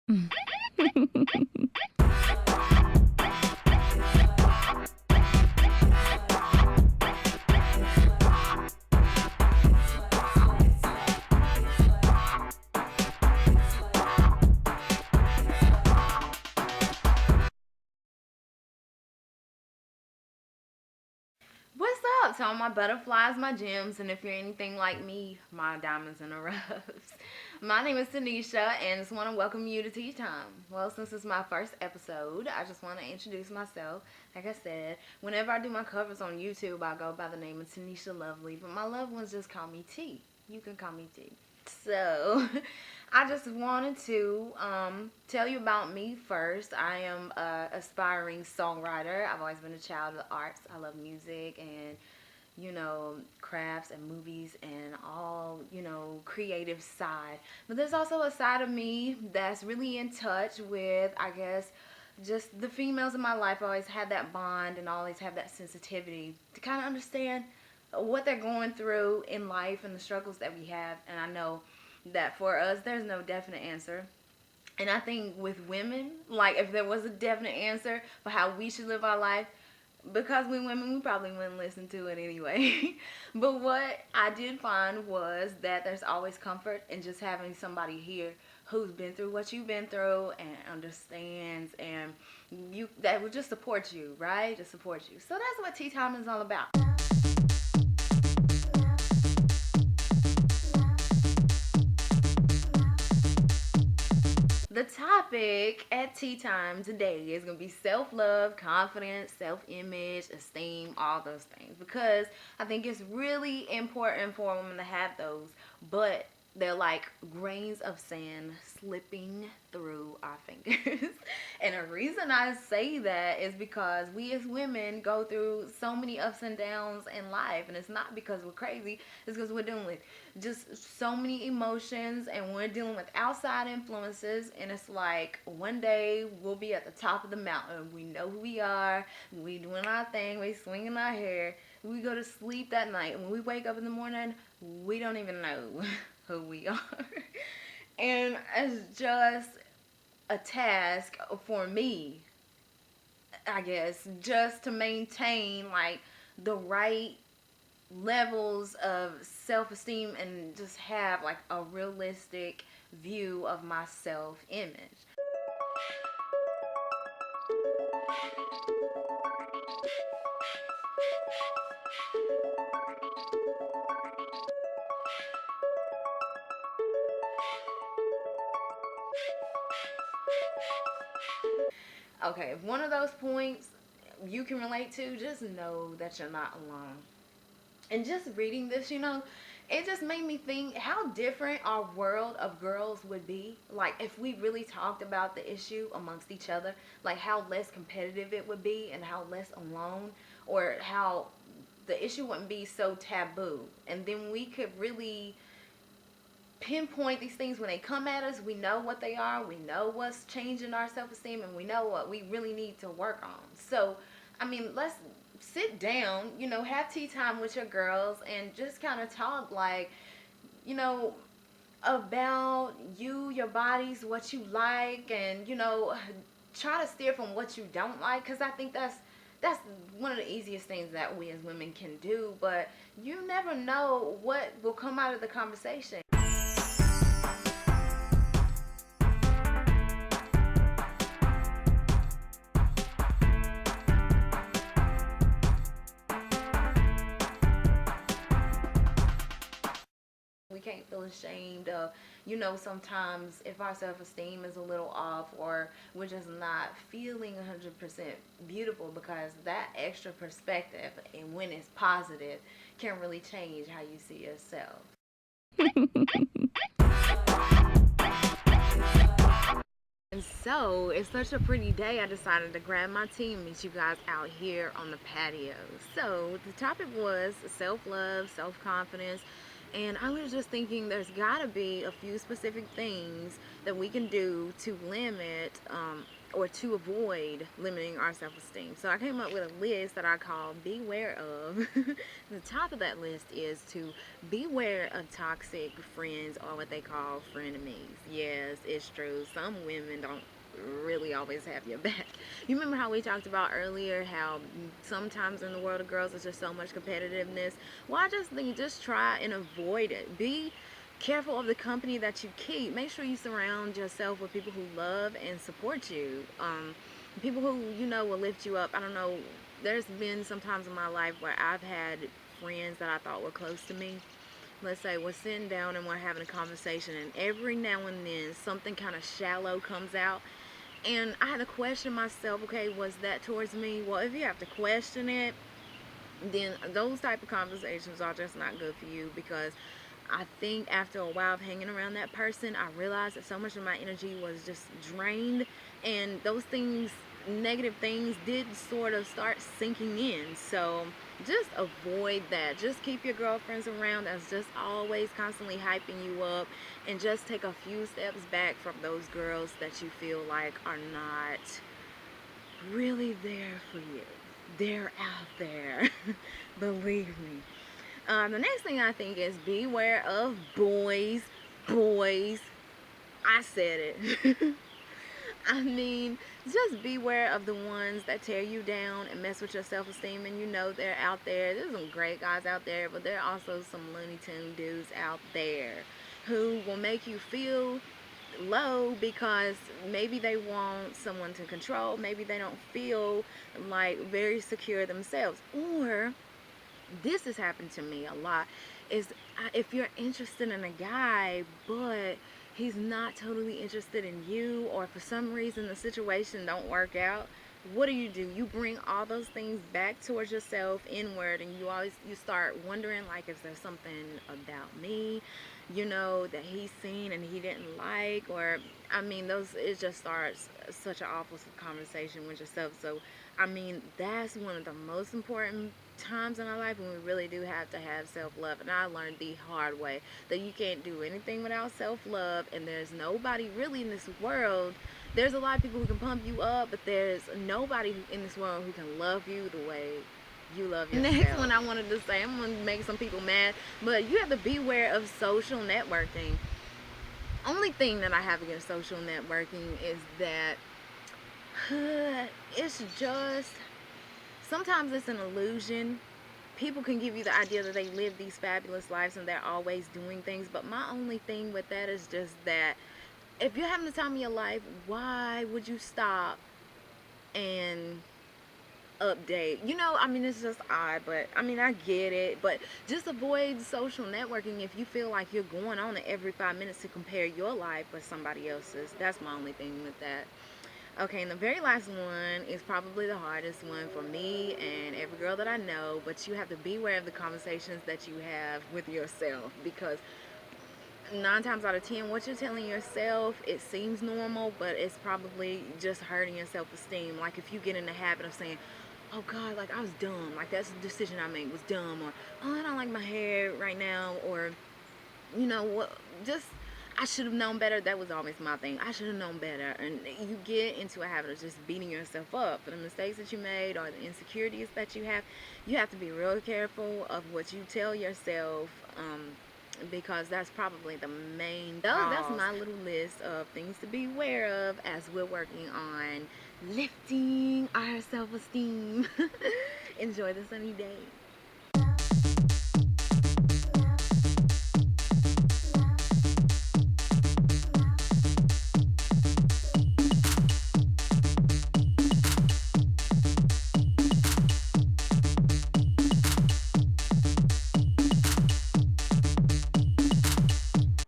What's up to all my butterflies, my gems, and if you're anything like me, my diamonds in the roughs. My name is Tanisha, and just want to welcome you to Tea Time. Well, since it's my first episode, I just want to introduce myself. Like I said, whenever I do my covers on YouTube, I go by the name of Tanisha Lovely, but my loved ones just call me T. You can call me T. So, I just wanted to tell you about me first. I am an aspiring songwriter. I've always been a child of the arts. I love music and, crafts and movies and all, creative side. But there's also a side of me that's really in touch with, I guess, just the females in my life. I always had that bond and always have that sensitivity to kind of understand what they're going through in life and the struggles that we have. And I know that for us, there's no definite answer. And I think with women, like if there was a definite answer for how we should live our life, because we women, we probably wouldn't listen to it anyway. But what I did find was that there's always comfort in just having somebody here who's been through what you've been through and understands and you that will just support you, right? Just support you. So that's what tea time is all about. The topic at tea time today is going to be self-love, confidence, self-image, esteem, all those things. Because I think it's really important for a woman to have those. But they're like grains of sand slipping through our fingers. And the reason I say that is because we as women go through so many ups and downs in life. And it's not because we're crazy, it's because we're dealing with just so many emotions and we're dealing with outside influences. And it's like one day we'll be at the top of the mountain. We know who we are, we doing our thing, we swinging our hair. We go to sleep that night. When we wake up in the morning, we don't even know who we are. And it's just a task for me, I guess, just to maintain like the right levels of self-esteem and just have like a realistic view of my self-image. Okay, if one of those points you can relate to, just know that you're not alone. And just reading this, it just made me think how different our world of girls would be. Like, if we really talked about the issue amongst each other, like how less competitive it would be and how less alone, or how the issue wouldn't be so taboo. And then we could really pinpoint these things when they come at us. We know what they are, we know what's changing our self-esteem, and we know what we really need to work on. So I mean, let's sit down, have tea time with your girls and just kind of talk like, you know about you, your bodies, what you like, and try to steer from what you don't like, because I think that's one of the easiest things that we as women can do. But you never know what will come out of the conversation. We can't feel ashamed of, sometimes if our self-esteem is a little off or we're just not feeling 100% beautiful, because that extra perspective, and when it's positive, can really change how you see yourself. And so, it's such a pretty day, I decided to grab my team and meet you guys out here on the patio. So, the topic was self-love, self-confidence, and I was just thinking there's gotta be a few specific things that we can do to limit or to avoid limiting our self-esteem. So I came up with a list that I call beware of. The top of that list is to beware of toxic friends, or what they call frenemies. Yes, it's true. Some women don't really always have your back. You remember how we talked about earlier how sometimes in the world of girls there's just so much competitiveness? Well, I just think just try and avoid it. Be careful of the company that you keep. Make sure you surround yourself with people who love and support you. People who, you know, will lift you up. I don't know, there's been some times in my life where I've had friends that I thought were close to me. Let's say we're sitting down and we're having a conversation, and every now and then something kind of shallow comes out, and I had to question myself, okay, was that towards me? Well, if you have to question it, then those type of conversations are just not good for you, because I think after a while of hanging around that person, I realized that so much of my energy was just drained, and those things, negative things, did sort of start sinking in. So just avoid that. Just keep your girlfriends around that's just always constantly hyping you up, and just take a few steps back from those girls that you feel like are not really there for you. They're out there. Believe me. The next thing I think is beware of boys. Boys. I said it. I mean, just beware of the ones that tear you down and mess with your self-esteem. And you know they're out there. There's some great guys out there, but there are also some Looney Tune dudes out there who will make you feel low because maybe they want someone to control. Maybe they don't feel like very secure themselves. Or this has happened to me a lot, is if you're interested in a guy but he's not totally interested in you, or for some reason the situation don't work out, what do? You bring all those things back towards yourself, inward, and you start wondering, like, is there something about me, you know, that he's seen and he didn't like? Or I mean, those, it just starts such an awful conversation with yourself. So I mean, that's one of the most important times in our life when we really do have to have self-love. And I learned the hard way that you can't do anything without self-love, and there's nobody really in this world. There's a lot of people who can pump you up, but there's nobody in this world who can love you the way you love yourself. Next one I wanted to say, I'm going to make some people mad, but you have to beware of social networking. Only thing that I have against social networking is that it's just, sometimes it's an illusion. People can give you the idea that they live these fabulous lives and they're always doing things, but my only thing with that is just that if you're having the time of your life, why would you stop and update? You know, I mean, it's just odd, but I mean, I get it. But just avoid social networking if you feel like you're going on it every 5 minutes to compare your life with somebody else's. That's my only thing with that. Okay, and the very last one is probably the hardest one for me and every girl that I know, but you have to beware of the conversations that you have with yourself, because 9 times out of 10, what you're telling yourself, it seems normal, but it's probably just hurting your self-esteem. Like if you get in the habit of saying, oh God, like I was dumb, like that's the decision I made was dumb, or oh, I don't like my hair right now, or you know what, just I should have known better. That was always my thing. I should have known better. And you get into a habit of just beating yourself up for the mistakes that you made or the insecurities that you have. You have to be real careful of what you tell yourself, because that's probably the main cause. That's my little list of things to be aware of as we're working on lifting our self-esteem. Enjoy the sunny day.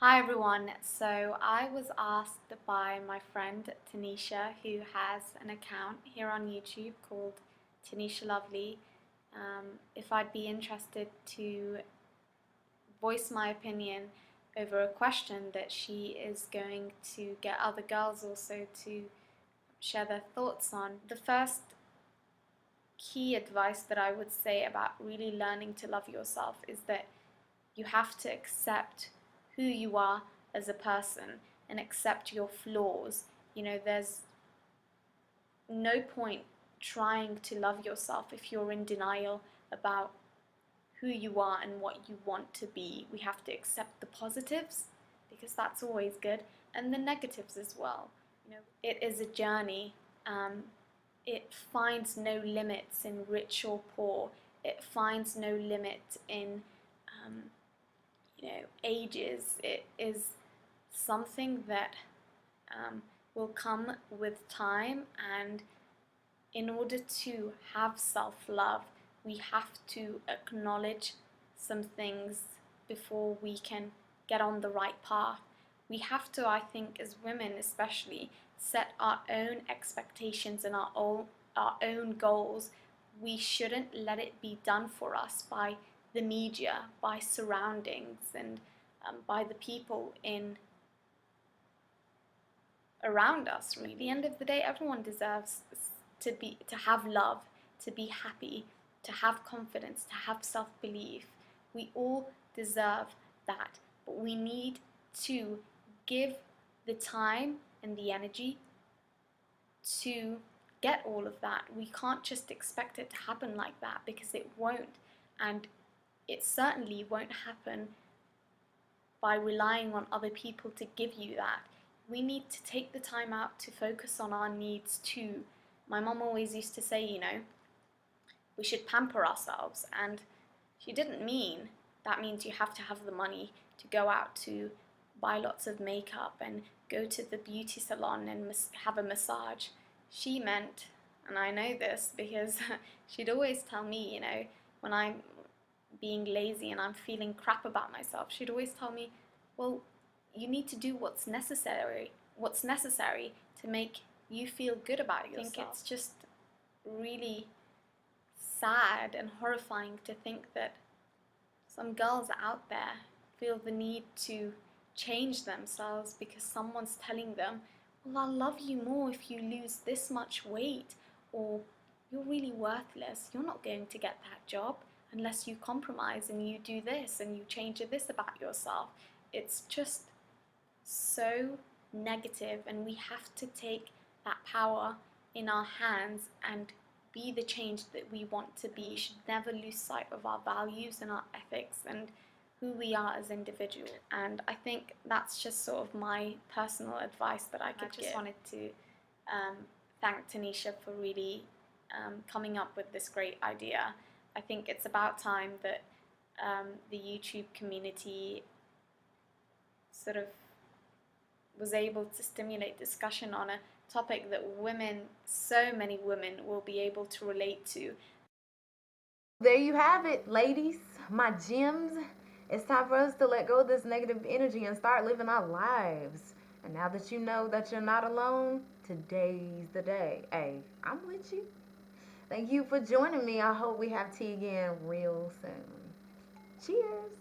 Hi everyone, so I was asked by my friend Tanisha, who has an account here on YouTube called Tanisha Lovely, if I'd be interested to voice my opinion over a question that she is going to get other girls also to share their thoughts on. The first key advice that I would say about really learning to love yourself is that you have to accept who you are as a person. and accept your flaws. There's no point trying to love yourself if you're in denial about who you are and what you want to be. We have to accept the positives, because that's always good, and the negatives as well. It is a journey. It finds no limits in rich or poor. It finds no limit in ages. It is something that will come with time, and in order to have self-love, we have to acknowledge some things before we can get on the right path. We have to, I think, as women especially, set our own expectations and our own goals. We shouldn't let it be done for us by the media, by surroundings, and by the people around us. Really, at the end of the day, everyone deserves to have love, to be happy, to have confidence, to have self-belief. We all deserve that, but we need to give the time and the energy to get all of that. We can't just expect it to happen like that, because it won't, and it certainly won't happen by relying on other people to give you that. We need to take the time out to focus on our needs too. My mom always used to say, we should pamper ourselves, and she didn't mean that means you have to have the money to go out to buy lots of makeup and go to the beauty salon and have a massage. She meant, and I know this because she'd always tell me, when I'm being lazy and I'm feeling crap about myself, she'd always tell me, well, you need to do what's necessary to make you feel good about yourself. I think it's just really sad and horrifying to think that some girls out there feel the need to change themselves because someone's telling them, well, I'll love you more if you lose this much weight, or you're really worthless, you're not going to get that job unless you compromise and you do this and you change this about yourself. It's just so negative, and we have to take that power in our hands and be the change that we want to be. We should never lose sight of our values and our ethics and who we are as individuals. And I think that's just sort of my personal advice that I could give. I just wanted to thank Tanisha for really coming up with this great idea. I think it's about time that the YouTube community sort of was able to stimulate discussion on a topic that so many women will be able to relate to. There you have it, ladies, my gems. It's time for us to let go of this negative energy and start living our lives. And now that you know that you're not alone, today's the day. Hey, I'm with you. Thank you for joining me. I hope we have tea again real soon. Cheers.